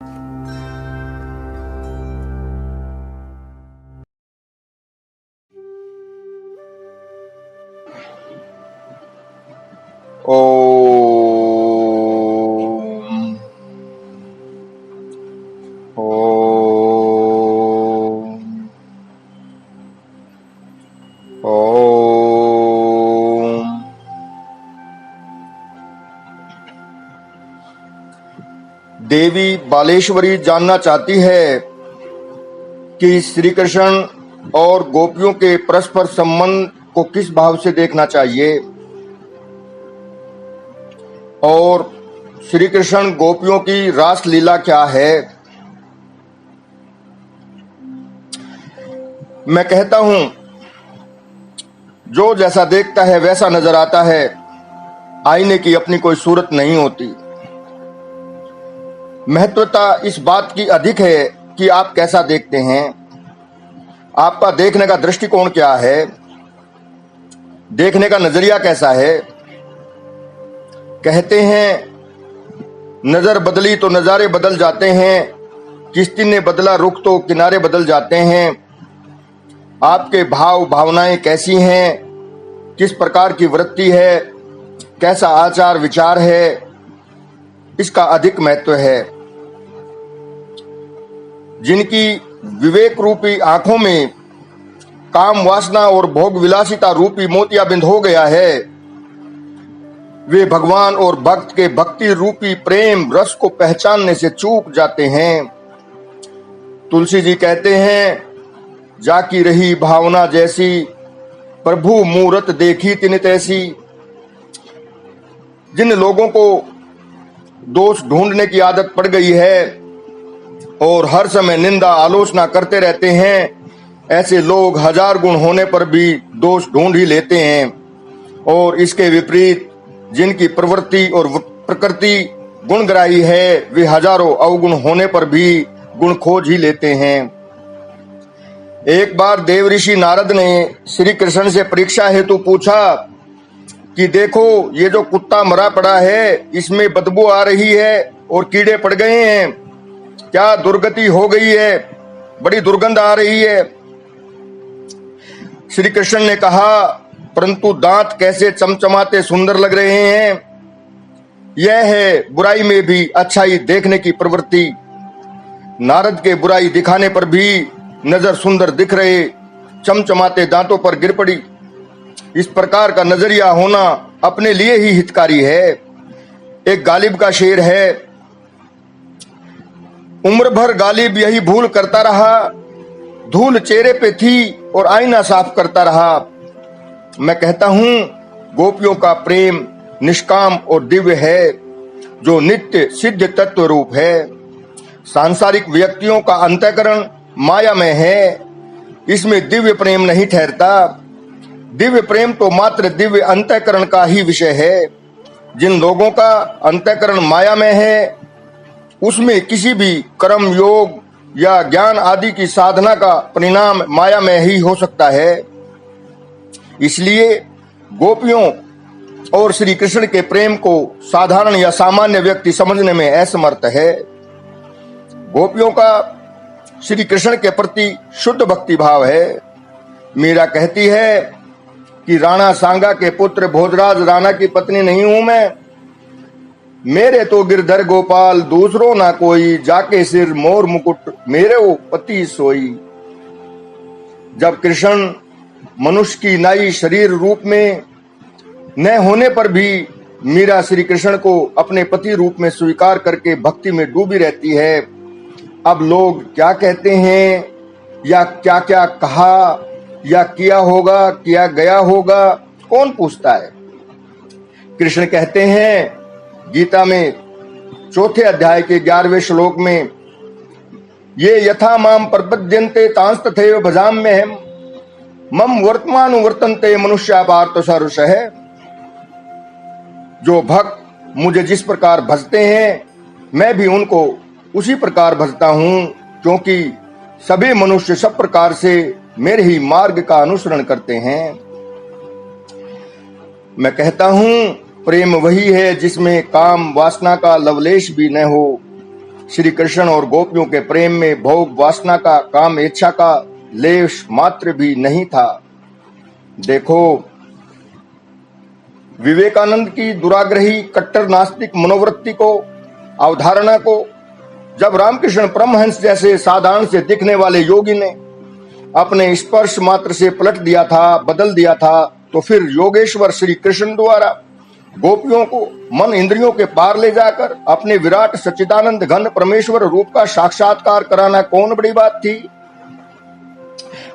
ओम ओम ओम। देवी बालेश्वरी जानना चाहती है कि श्री कृष्ण और गोपियों के परस्पर संबंध को किस भाव से देखना चाहिए और श्री कृष्ण गोपियों की रास लीला क्या है। मैं कहता हूं, जो जैसा देखता है वैसा नजर आता है। आईने की अपनी कोई सूरत नहीं होती। महत्वता इस बात की अधिक है कि आप कैसा देखते हैं, आपका देखने का दृष्टिकोण क्या है, देखने का नजरिया कैसा है। कहते हैं नजर बदली तो नजारे बदल जाते हैं, किश्ती ने बदला रुख तो किनारे बदल जाते हैं। आपके भाव भावनाएं कैसी हैं, किस प्रकार की वृत्ति है, कैसा आचार विचार है, इसका अधिक महत्व है। जिनकी विवेक रूपी आंखों में काम वासना और भोग विलासिता रूपी मोतियाबिंद हो गया है, वे भगवान और भक्त के भक्ति रूपी प्रेम रस को पहचानने से चूक जाते हैं। तुलसी जी कहते हैं, जाकी रही भावना जैसी, प्रभु मूरत देखी तिन तैसी। जिन लोगों को दोष ढूंढने की आदत पड़ गई है और हर समय निंदा आलोचना करते रहते हैं, ऐसे लोग हजार गुण होने पर भी दोष ढूंढ ही लेते हैं। और इसके विपरीत जिनकी प्रवृत्ति और प्रकृति गुणग्राही है, वे हजारों अवगुण होने पर भी गुण खोज ही लेते हैं। एक बार देवऋषि नारद ने श्री कृष्ण से परीक्षा हेतु पूछा कि देखो, ये जो कुत्ता मरा पड़ा है, इसमें बदबू आ रही है और कीड़े पड़ गए हैं, क्या दुर्गति हो गई है, बड़ी दुर्गंध आ रही है। श्री कृष्ण ने कहा, परंतु दांत कैसे चमचमाते सुंदर लग रहे हैं। यह है बुराई में भी अच्छाई देखने की प्रवृत्ति। नारद के बुराई दिखाने पर भी नजर सुंदर दिख रहे, चमचमाते दांतों पर गिर पड़ी। इस प्रकार का नजरिया होना अपने लिए ही हितकारी है। एक गालिब का शेर है, उम्र भर गालिब यही भूल करता रहा, धूल चेहरे पे थी और आईना साफ करता रहा। मैं कहता हूं, गोपियों का प्रेम निष्काम और दिव्य है, जो नित्य सिद्ध तत्व रूप है। सांसारिक व्यक्तियों का अंतःकरण माया में है, इसमें दिव्य प्रेम नहीं ठहरता। दिव्य प्रेम तो मात्र दिव्य अंतःकरण का ही विषय है। जिन लोगों का अंतःकरण माया में है, उसमें किसी भी कर्म योग या ज्ञान आदि की साधना का परिणाम माया में ही हो सकता है। इसलिए गोपियों और श्री कृष्ण के प्रेम को साधारण या सामान्य व्यक्ति समझने में असमर्थ है। गोपियों का श्री कृष्ण के प्रति शुद्ध भक्ति भाव है। मीरा कहती है कि राणा सांगा के पुत्र भोजराज राणा की पत्नी नहीं हूं मैं, मेरे तो गिरधर गोपाल दूसरो ना कोई, जाके सिर मोर मुकुट मेरे वो पति सोई। जब कृष्ण मनुष्य की नाई शरीर रूप में न होने पर भी मीरा श्री कृष्ण को अपने पति रूप में स्वीकार करके भक्ति में डूबी रहती है। अब लोग क्या कहते हैं या क्या क्या कहा या किया होगा, किया गया होगा, कौन पूछता है। कृष्ण कहते हैं गीता में 4 अध्याय के 11वें श्लोक में, ये यथा माम प्रपद्यन्ते तांस तथैव भजाम्यहम् मम वर्तमानुवर्तन्ते मनुष्या पार्थ सर्वशः। जो भक्त मुझे जिस प्रकार भजते हैं, मैं भी उनको उसी प्रकार भजता हूं, क्योंकि सभी मनुष्य सब प्रकार से मेरे ही मार्ग का अनुसरण करते हैं। मैं कहता हूं, प्रेम वही है जिसमें काम वासना का लवलेश भी न हो। श्री कृष्ण और गोपियों के प्रेम में भोग वासना का, काम इच्छा का लेश मात्र भी नहीं था। देखो, विवेकानंद की दुराग्रही कट्टर नास्तिक मनोवृत्ति को, अवधारणा को जब रामकृष्ण परमहंस जैसे साधारण से दिखने वाले योगी ने अपने स्पर्श मात्र से पलट दिया था, बदल दिया था, तो फिर योगेश्वर श्री कृष्ण द्वारा गोपियों को मन इंद्रियों के पार ले जाकर अपने विराट सच्चिदानंद घन परमेश्वर रूप का साक्षात्कार कराना कौन बड़ी बात थी।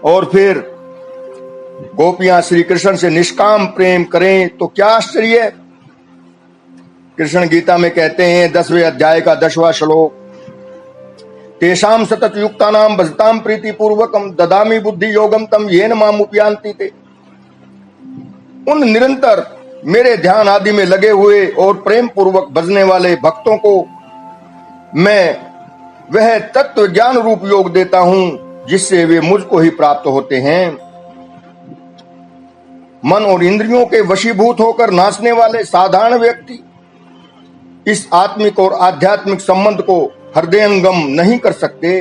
और फिर गोपियां श्री कृष्ण से निष्काम प्रेम करें तो क्या आश्चर्य है। कृष्ण गीता में कहते हैं 10वें अध्याय का 10वां श्लोक, तेषाम सतत युक्तानाम भजताम प्रीति पूर्वकम ददामी बुद्धि योगम तम येन माम उपयांति ते। उन निरंतर मेरे ध्यान आदि में लगे हुए और प्रेम पूर्वक भजने वाले भक्तों को मैं वह तत्व ज्ञान रूप योग देता हूं जिससे वे मुझको ही प्राप्त होते हैं। मन और इंद्रियों के वशीभूत होकर नाचने वाले साधारण व्यक्ति इस आत्मिक और आध्यात्मिक संबंध को हृदयंगम नहीं कर सकते।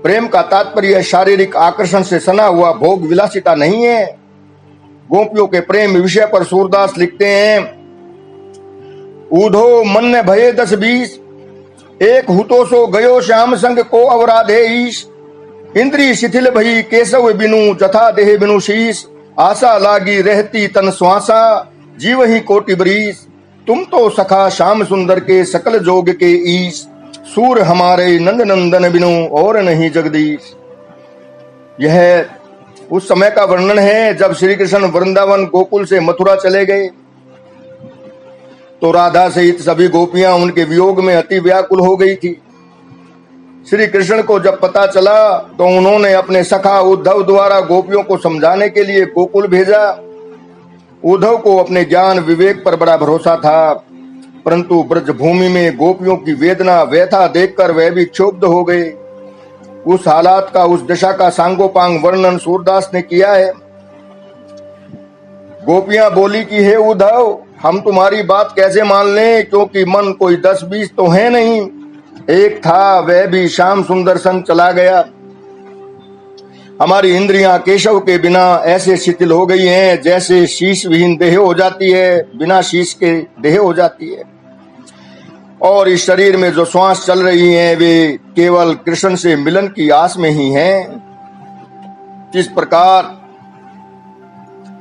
प्रेम का तात्पर्य शारीरिक आकर्षण से सना हुआ भोग विलासिता नहीं है। गोपियों के प्रेम विषय पर सूरदास लिखते हैं, ऊधो मन भये 10-20 एक हुतो सो गयो श्याम संग को अवराधे ईश। इंद्री शिथिल भई केशव बिनु जथा देह बिनु शीश। आशा लागी रहती तन श्वासा जीव ही कोटि बरीस। तुम तो सखा श्याम सुंदर के सकल जोग के ईश। सूर हमारे नंद नंदन बिनु और नहीं जगदीश। यह उस समय का वर्णन है जब श्री कृष्ण वृंदावन गोकुल से मथुरा चले गए तो राधा सहित सभी गोपियां उनके वियोग में अति व्याकुल हो गई थी। श्री कृष्ण को जब पता चला तो उन्होंने अपने सखा उद्धव द्वारा गोपियों को समझाने के लिए गोकुल भेजा। उद्धव को अपने ज्ञान विवेक पर बड़ा भरोसा था, परंतु ब्रज भूमि में गोपियों की वेदना व्यथा देखकर वह भी क्षुब्ध हो गए। उस हालात का, उस दशा का सांगोपांग वर्णन सूरदास ने किया है। गोपियां बोली कि हे उद्धव, हम तुम्हारी बात कैसे मान लें, क्योंकि मन कोई 10-20 तो है नहीं, एक था वह भी श्याम सुंदर संग चला गया। हमारी इंद्रियां केशव के बिना ऐसे शिथिल हो गई हैं जैसे शीश विहीन देह हो जाती है, बिना शीश के देह हो जाती है। और इस शरीर में जो श्वास चल रही हैं वे केवल कृष्ण से मिलन की आस में ही हैं। किस प्रकार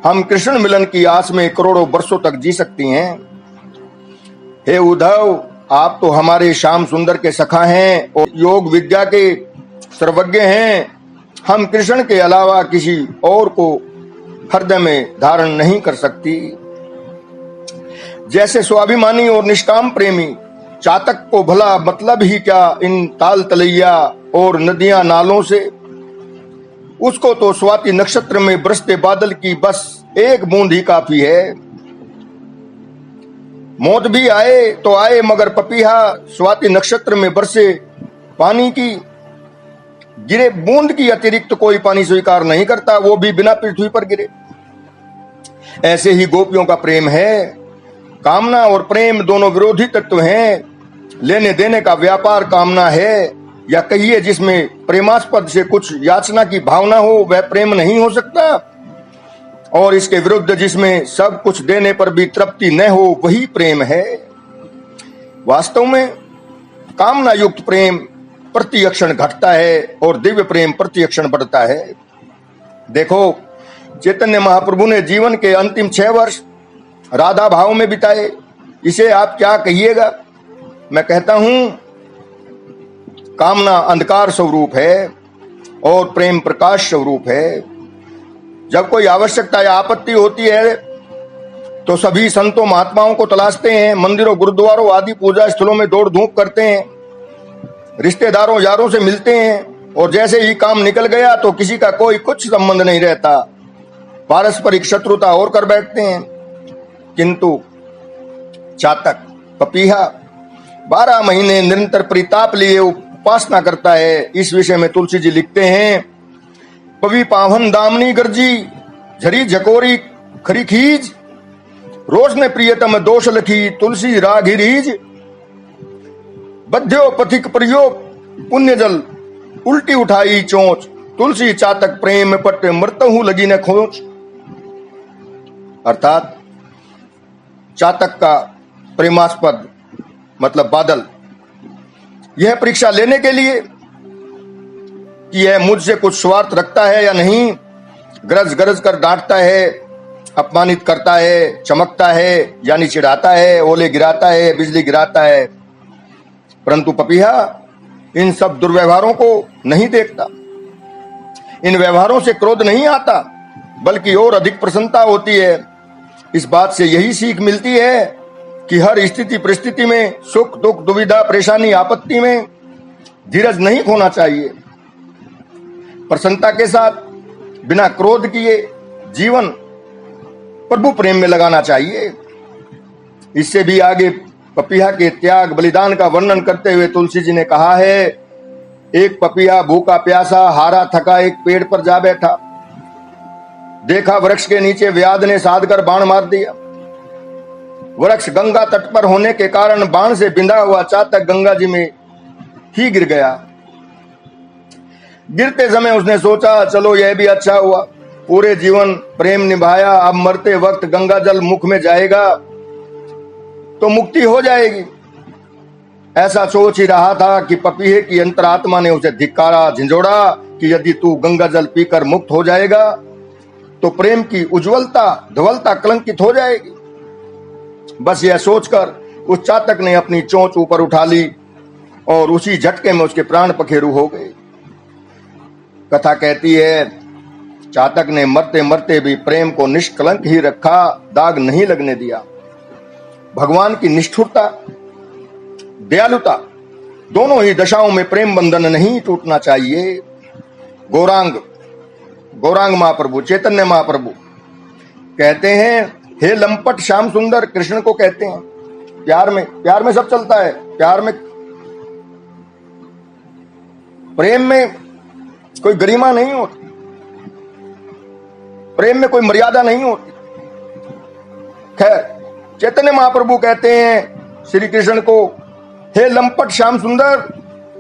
हम कृष्ण मिलन की आस में करोड़ों वर्षों तक जी सकती हैं। हे उद्धव, आप तो हमारे श्याम सुंदर के सखा हैं और योग विद्या के सर्वज्ञ हैं। हम कृष्ण के अलावा किसी और को हृदय में धारण नहीं कर सकती। जैसे स्वाभिमानी और निष्काम प्रेमी चातक को भला मतलब ही क्या इन ताल तलैया और नदियां नालों से, उसको तो स्वाति नक्षत्र में बरसते बादल की बस एक बूंद ही काफी है। मौत भी आए तो आए मगर पपीहा स्वाति नक्षत्र में बरसे पानी की गिरे बूंद की अतिरिक्त कोई पानी स्वीकार नहीं करता, वो भी बिना पृथ्वी पर गिरे। ऐसे ही गोपियों का प्रेम है। कामना और प्रेम दोनों विरोधी तत्व हैं। लेने देने का व्यापार कामना है, या कहिए जिसमें प्रेमास्पद से कुछ याचना की भावना हो वह प्रेम नहीं हो सकता। और इसके विरुद्ध जिसमें सब कुछ देने पर भी तृप्ति न हो वही प्रेम है। वास्तव में कामना युक्त प्रेम प्रतिक्षण घटता है और दिव्य प्रेम प्रतिक्षण बढ़ता है। देखो, चैतन्य महाप्रभु ने जीवन के अंतिम 6 वर्ष राधा भाव में बिताए। इसे आप क्या कहिएगा? मैं कहता हूं, कामना अंधकार स्वरूप है और प्रेम प्रकाश स्वरूप है। जब कोई आवश्यकता या आपत्ति होती है तो सभी संतों महात्माओं को तलाशते हैं, मंदिरों गुरुद्वारों आदि पूजा स्थलों में दौड़ धूप करते हैं, रिश्तेदारों यारों से मिलते हैं, और जैसे ही काम निकल गया तो किसी का कोई कुछ संबंध नहीं रहता, पारस्परिक शत्रुता और कर बैठते हैं। किंतु चातक पपीहा 12 महीने निरंतर परिताप लिए उपासना करता है। इस विषय में तुलसी जी लिखते हैं, पवी पावन दामनी गर्जी झरी झकोरी खरी खीज, रोज ने प्रियतम दोष लखी तुलसी राघी रीज। बध्यो पथिक प्रयोग पुण्य जल, उल्टी उठाई चोंच, तुलसी चातक प्रेम पट मृतहु लगी न खोच। अर्थात चातक का प्रेमास्पद मतलब बादल, यह परीक्षा लेने के लिए कि यह मुझसे कुछ स्वार्थ रखता है या नहीं, गरज गरज कर डांटता है, अपमानित करता है, चमकता है यानी चिढ़ाता है, ओले गिराता है, बिजली गिराता है। परंतु पपीहा इन सब दुर्व्यवहारों को नहीं देखता, इन व्यवहारों से क्रोध नहीं आता, बल्कि और अधिक प्रसन्नता होती है। इस बात से यही सीख मिलती है कि हर स्थिति परिस्थिति में, सुख दुख दुविधा परेशानी आपत्ति में धीरज नहीं खोना चाहिए। प्रसन्नता के साथ बिना क्रोध किए जीवन प्रभु प्रेम में लगाना चाहिए। इससे भी आगे पपीहा के त्याग बलिदान का वर्णन करते हुए तुलसी जी ने कहा है, एक पपीहा भूखा प्यासा हारा थका एक पेड़ पर जा बैठा, देखा वृक्ष के नीचे व्याध ने साध कर बाण मार दिया। वृक्ष गंगा तट पर होने के कारण बाण से बिंधा हुआ चातक गंगा जी में ही गिर गया। गिरते समय उसने सोचा, चलो यह भी अच्छा हुआ, पूरे जीवन प्रेम निभाया, अब मरते वक्त गंगा जल मुख में जाएगा तो मुक्ति हो जाएगी। ऐसा सोच ही रहा था कि पपीहे की अंतरात्मा ने उसे धिक्कारा, झिंझोड़ा कि यदि तू गंगा जल पीकर मुक्त हो जाएगा तो प्रेम की उज्जवलता धवलता कलंकित हो जाएगी। बस यह सोचकर उस चातक ने अपनी चोंच ऊपर उठा ली और उसी झटके में उसके प्राण पखेरु हो गए। कथा कहती है, चातक ने मरते मरते भी प्रेम को निष्कलंक ही रखा, दाग नहीं लगने दिया। भगवान की निष्ठुरता दयालुता दोनों ही दशाओं में प्रेम बंधन नहीं टूटना चाहिए। गौरांग महाप्रभु चैतन्य महाप्रभु कहते हैं, हे लंपट श्याम सुंदर, कृष्ण को कहते हैं। प्यार में सब चलता है, प्रेम में कोई गरिमा नहीं होती, प्रेम में कोई मर्यादा नहीं होती। खैर, चैतन्य महाप्रभु कहते हैं श्री कृष्ण को, हे लंपट श्याम सुंदर,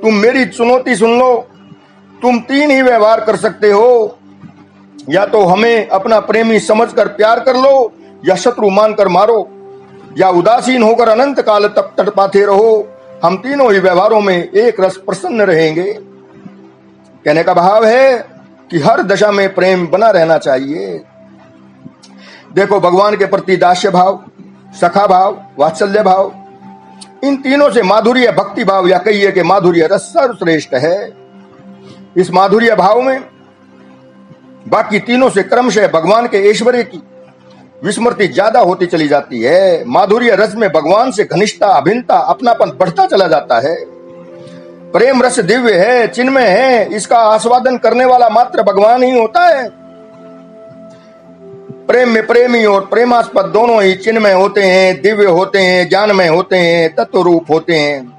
तुम मेरी चुनौती सुन लो, तुम तीन ही व्यवहार कर सकते हो, या तो हमें अपना प्रेमी समझकर प्यार कर लो, या शत्रु मानकर मारो, या उदासीन होकर अनंत काल तक तड़पाते रहो। हम तीनों ही व्यवहारों में एक रस प्रसन्न रहेंगे। कहने का भाव है कि हर दशा में प्रेम बना रहना चाहिए। देखो, भगवान के प्रति दास्य भाव, सखा भाव, वात्सल्य भाव, इन तीनों से माधुर्य भक्ति भाव या कहिए कि माधुर्य रस सर्वश्रेष्ठ है। इस माधुर्य भाव में बाकी तीनों से क्रमशः भगवान के ऐश्वर्य की विस्मृति ज्यादा होती चली जाती है। माधुर्य रस में भगवान से घनिष्ठता, अभिन्नता, अपनापन बढ़ता चला जाता है। प्रेम रस दिव्य है, चिन्मय है, इसका आस्वादन करने वाला मात्र भगवान ही होता है। प्रेम में प्रेमी और प्रेमास्पद दोनों ही चिन्मय होते हैं, दिव्य होते हैं, ज्ञानमय होते हैं, तत्व रूप होते हैं।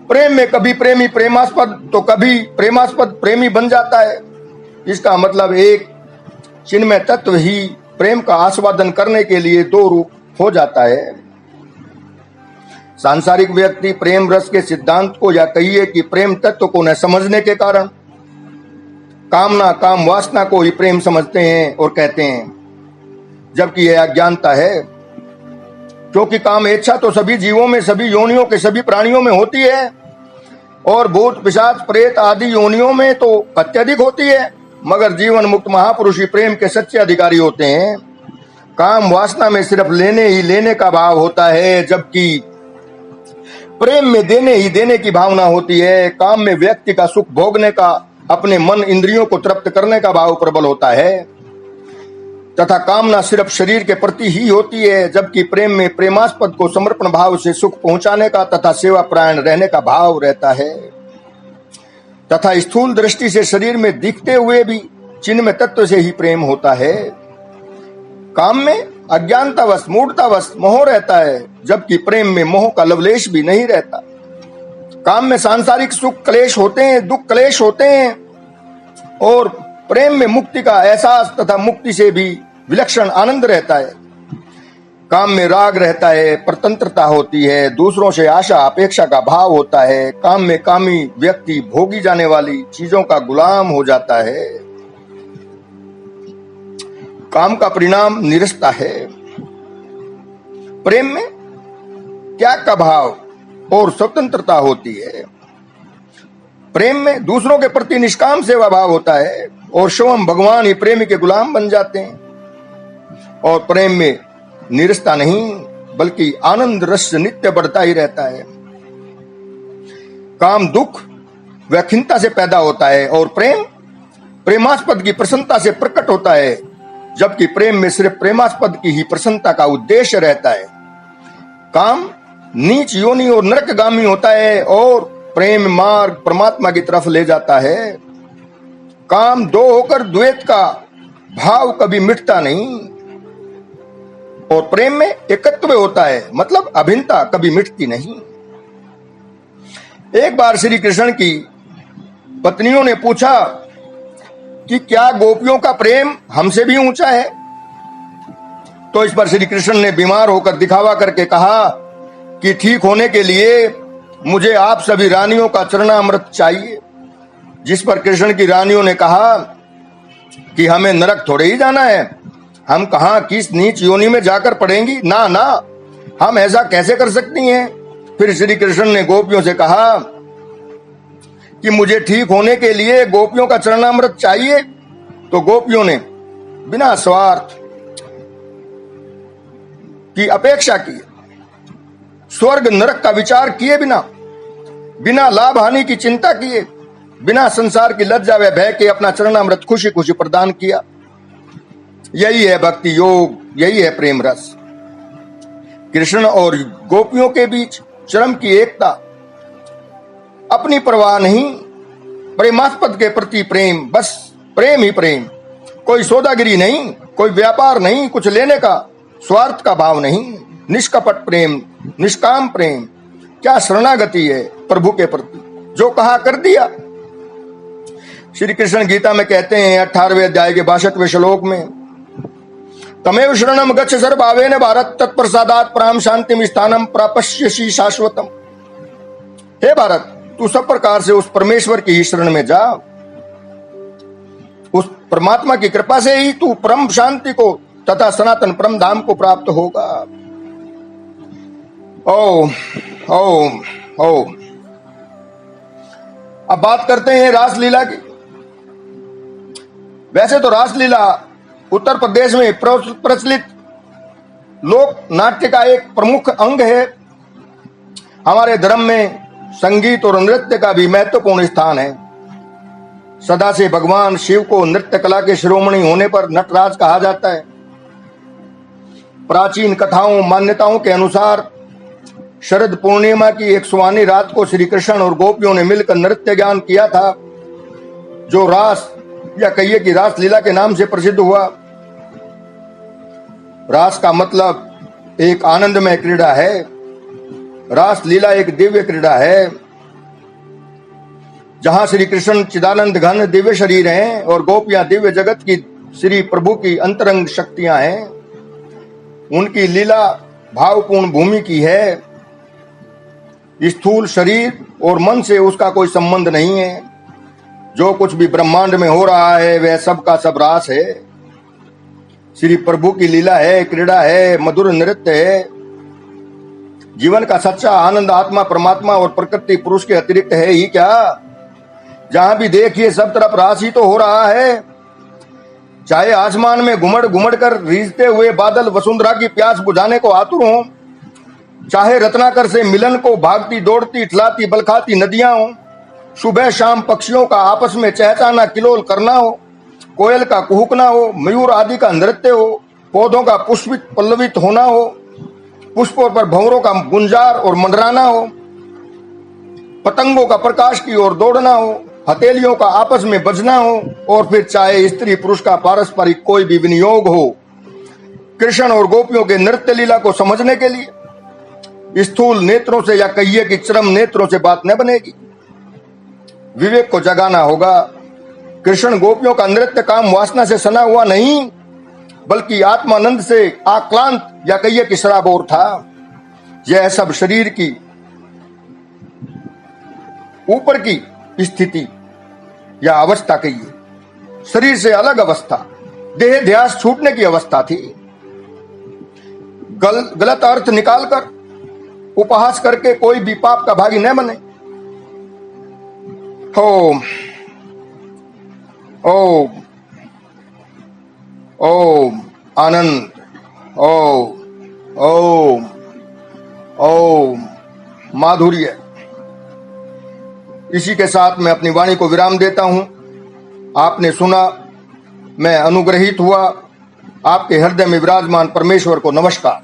प्रेम में कभी प्रेमी प्रेमास्पद तो कभी प्रेमास्पद प्रेमी बन जाता है। इसका मतलब एक चिन्मय तत्व ही प्रेम का आस्वादन करने के लिए दो रूप हो जाता है। सांसारिक व्यक्ति प्रेम रस के सिद्धांत को या कहिए कि प्रेम तत्व को न समझने के कारण कामना, काम वासना को ही प्रेम समझते हैं और कहते हैं, जबकि यह अज्ञानता है। क्योंकि काम इच्छा तो सभी जीवों में, सभी योनियों के सभी प्राणियों में होती है, और भूत पिशाच प्रेत आदि योनियों में तो अत्यधिक होती है, मगर जीवन मुक्त महापुरुष ही प्रेम के सच्चे अधिकारी होते हैं। काम वासना में सिर्फ लेने ही लेने का भाव होता है, जबकि प्रेम में देने ही देने की भावना होती है। काम में व्यक्ति का सुख भोगने का, अपने मन इंद्रियों को तृप्त करने का भाव प्रबल होता है, तथा कामना सिर्फ शरीर के प्रति ही होती है, जबकि प्रेम में प्रेमास्पद को समर्पण भाव से सुख पहुंचाने का तथा सेवा परायण रहने का भाव रहता है। तथा स्थूल दृष्टि से शरीर में दिखते हुए भी चिन्मय तत्व से ही प्रेम होता है। काम में अज्ञानतावश, मूढ़तावश मोह रहता है, जबकि प्रेम में मोह का लवलेश भी नहीं रहता। काम में सांसारिक सुख क्लेश होते हैं, दुख क्लेश होते हैं, और प्रेम में मुक्ति का एहसास तथा मुक्ति से भी विलक्षण आनंद रहता है। काम में राग रहता है, परतंत्रता होती है, दूसरों से आशा अपेक्षा का भाव होता है। काम में कामी व्यक्ति भोगी जाने वाली चीजों का गुलाम हो जाता है। काम का परिणाम निरसता है। प्रेम में त्याग का भाव और स्वतंत्रता होती है। प्रेम में दूसरों के प्रति निष्काम सेवा भाव होता है और स्वयं भगवान ही प्रेमी के गुलाम बन जाते हैं। और प्रेम में निरसता नहीं बल्कि आनंद रस नित्य बढ़ता ही रहता है। काम दुख व खिन्नता से पैदा होता है और प्रेम प्रेमास्पद की प्रसन्नता से प्रकट होता है, जबकि प्रेम में सिर्फ प्रेमास्पद की ही प्रसन्नता का उद्देश्य रहता है। काम नीच योनि और नरकगामी होता है और प्रेम मार्ग परमात्मा की तरफ ले जाता है। काम दो होकर द्वैत का भाव कभी मिटता नहीं और प्रेम में एकत्व होता है, मतलब अभिन्नता कभी मिटती नहीं। एक बार श्री कृष्ण की पत्नियों ने पूछा कि क्या गोपियों का प्रेम हमसे भी ऊंचा है? तो इस पर श्री कृष्ण ने बीमार होकर दिखावा करके कहा कि ठीक होने के लिए मुझे आप सभी रानियों का चरणामृत चाहिए। जिस पर कृष्ण की रानियों ने कहा कि हमें नरक थोड़े ही जाना है, हम कहां किस नीच योनि में जाकर पड़ेंगी, ना ना, हम ऐसा कैसे कर सकती हैं। फिर श्री कृष्ण ने गोपियों से कहा कि मुझे ठीक होने के लिए गोपियों का चरणामृत चाहिए। तो गोपियों ने बिना स्वार्थ की अपेक्षा की, स्वर्ग नरक का विचार किए बिना, बिना लाभ हानि की चिंता किए, बिना संसार की लज्जा व भय के अपना चरणामृत खुशी खुशी प्रदान किया। यही है भक्ति योग, यही है प्रेम रस। कृष्ण और गोपियों के बीच चरम की एकता, अपनी परवाह नहीं, प्रेमास्पद के प्रति प्रेम, बस प्रेम ही प्रेम। कोई सौदागिरी नहीं, कोई व्यापार नहीं, कुछ लेने का स्वार्थ का भाव नहीं। निष्कपट प्रेम, निष्काम प्रेम। क्या शरणागति है प्रभु के प्रति, जो कहा कर दिया। श्री कृष्ण गीता में कहते हैं 18वें अध्याय के 62वें श्लोक में, तमेव शरणम गच्छ सर्वभावेन भारत तत्प्रसादात् पराम शांतिम स्थानम प्रापश्यसि शाश्वतम। हे भारत, तू सब प्रकार से उस परमेश्वर की ही शरण में जा। उस परमात्मा की कृपा से ही तू परम शांति को तथा सनातन परम धाम को प्राप्त होगा। ओम ओम ओम। अब बात करते हैं रासलीला की। वैसे तो रासलीला उत्तर प्रदेश में प्रचलित लोक नाट्य का एक प्रमुख अंग है। हमारे धर्म में संगीत और नृत्य का भी महत्वपूर्ण स्थान है। सदा से भगवान शिव को नृत्य कला के शिरोमणि होने पर नटराज कहा जाता है। प्राचीन कथाओं मान्यताओं के अनुसार शरद पूर्णिमा की एक सुहानी रात को श्री कृष्ण और गोपियों ने मिलकर नृत्य ज्ञान किया था, जो रास या कहिए कि रासलीला के नाम से प्रसिद्ध हुआ। रास का मतलब एक आनंदमय क्रीड़ा है। रासलीला एक दिव्य क्रीड़ा है, जहां श्री कृष्ण चिदानंद घन दिव्य शरीर हैं और गोपियां दिव्य जगत की श्री प्रभु की अंतरंग शक्तियां हैं। उनकी लीला भावपूर्ण भूमि की है। स्थूल शरीर और मन से उसका कोई संबंध नहीं है। जो कुछ भी ब्रह्मांड में हो रहा है वह सब का सब रास है। श्री प्रभु की लीला है, क्रीड़ा है, मधुर नृत्य है। जीवन का सच्चा आनंद आत्मा परमात्मा और प्रकृति पुरुष के अतिरिक्त है ही क्या। जहां भी देखिए सब तरफ रास ही तो हो रहा है। चाहे आसमान में घुमड़ घुमड़ कर रीझते हुए बादल वसुंधरा की प्यास बुझाने को आतुर हों, चाहे रत्नाकर से मिलन को भागती दौड़ती इठलाती बलखाती नदियां हों, सुबह शाम पक्षियों का आपस में चहचहाना किलोल करना हो, कोयल का कुहुकना हो, मयूर आदि का नृत्य हो, पौधों का पुष्पित पल्लवित होना हो, पुष्पों पर भंवरों का गुंजार और मंडराना हो, पतंगों का प्रकाश की ओर दौड़ना हो, हथेलियों का आपस में बजना हो, और फिर चाहे स्त्री पुरुष का पारस्परिक कोई भी विनियोग हो। कृष्ण और गोपियों के नृत्य लीला को समझने के लिए स्थूल नेत्रों से या कहिए कि चरम नेत्रों से बात न बनेगी। विवेक को जगाना होगा। कृष्ण गोपियों का नृत्य काम वासना से सना हुआ नहीं, बल्कि आत्मानंद से आक्रांत या कहिए कि शराबोर था। यह सब शरीर की ऊपर की स्थिति या अवस्था कहिए, शरीर से अलग अवस्था, देह ध्यास छूटने की अवस्था थी। गलत अर्थ निकालकर उपहास करके कोई भी पाप का भागी न बने। ओम ओम ओम आनंद, ओम ओम ओम माधुर्य। इसी के साथ मैं अपनी वाणी को विराम देता हूं। आपने सुना, मैं अनुग्रहित हुआ। आपके हृदय में विराजमान परमेश्वर को नमस्कार।